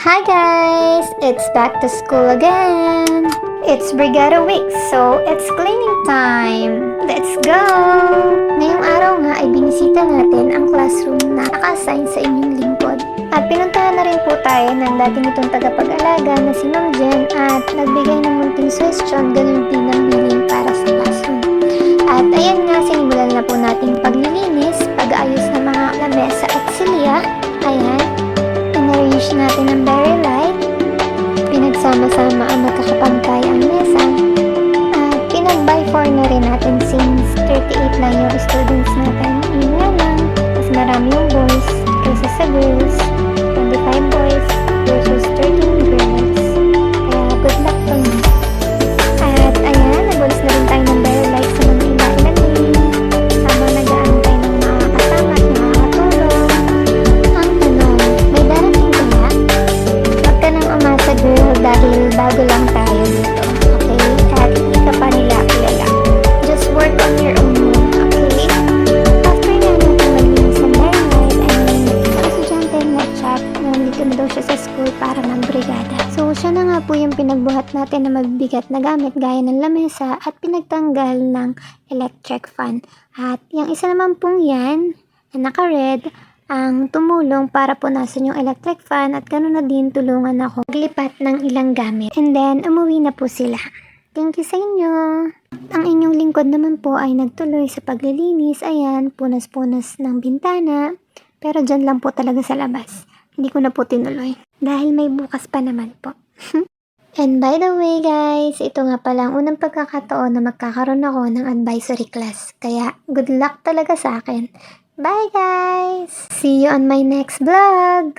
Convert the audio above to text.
Hi guys! It's back to school again! It's Brigada Week, so it's cleaning time! Let's go! Ngayong araw nga ay binisita natin ang classroom na naka-assign sa inyong lingkod. At pinuntahan na rin po tayo ng dati nitong tagapag-alaga na si Ma'am Jen at nagbigay ng munting suggestion ganun din ng billing para sa classroom. At ayan nga, sinimulan na po nating paglilinis, pag-aayos ng mga lamesa at silya. Ayan. Pinarrange natin ng very light, pinagsama-sama ang magkakapantay ang mesa, at pinag-by-4 na rin natin since 38 lang yung students natin. Yun nga lang, mas marami yung boys kaysa sa girls, 25 boys versus 13 girls. Kaya good luck to me. At ayan, nagulis na rin tayo ng very light sa mga iba-ilalim, habang nag-aano tayo ng mga kasama at makakatulong. Ang tanong, may darating kaya? Huwag ka nang umasa girl dahil bago lang tayo dito, okay? At hindi ka pa nila kilala. Just work on your own way, okay? After nga natin maglinis ng very light, ay may estudyante nag-chat na nandito na daw siya sa school para magbrigada. So siya na nga po yung pinagbuhat natin na mabibigat na gamit gaya ng lamesa at pinagtanggal ng electric fan. At yung isa naman pong yan na naka-red ang tumulong para punasan yung electric fan at gano'n na din tulungan ako maglipat ng ilang gamit. And then, umuwi na po sila. Thank you sa inyo! Ang inyong lingkod naman po ay nagtuloy sa paglilinis. Ayan, punas-punas ng bintana. Pero dyan lang po talaga sa labas. Hindi ko na po tinuloy. Dahil may bukas pa naman po. And by the way guys, ito nga pala ang unang pagkakataon na magkakaroon ako ng advisory class. Kaya good luck talaga sa akin. Bye guys! See you on my next vlog!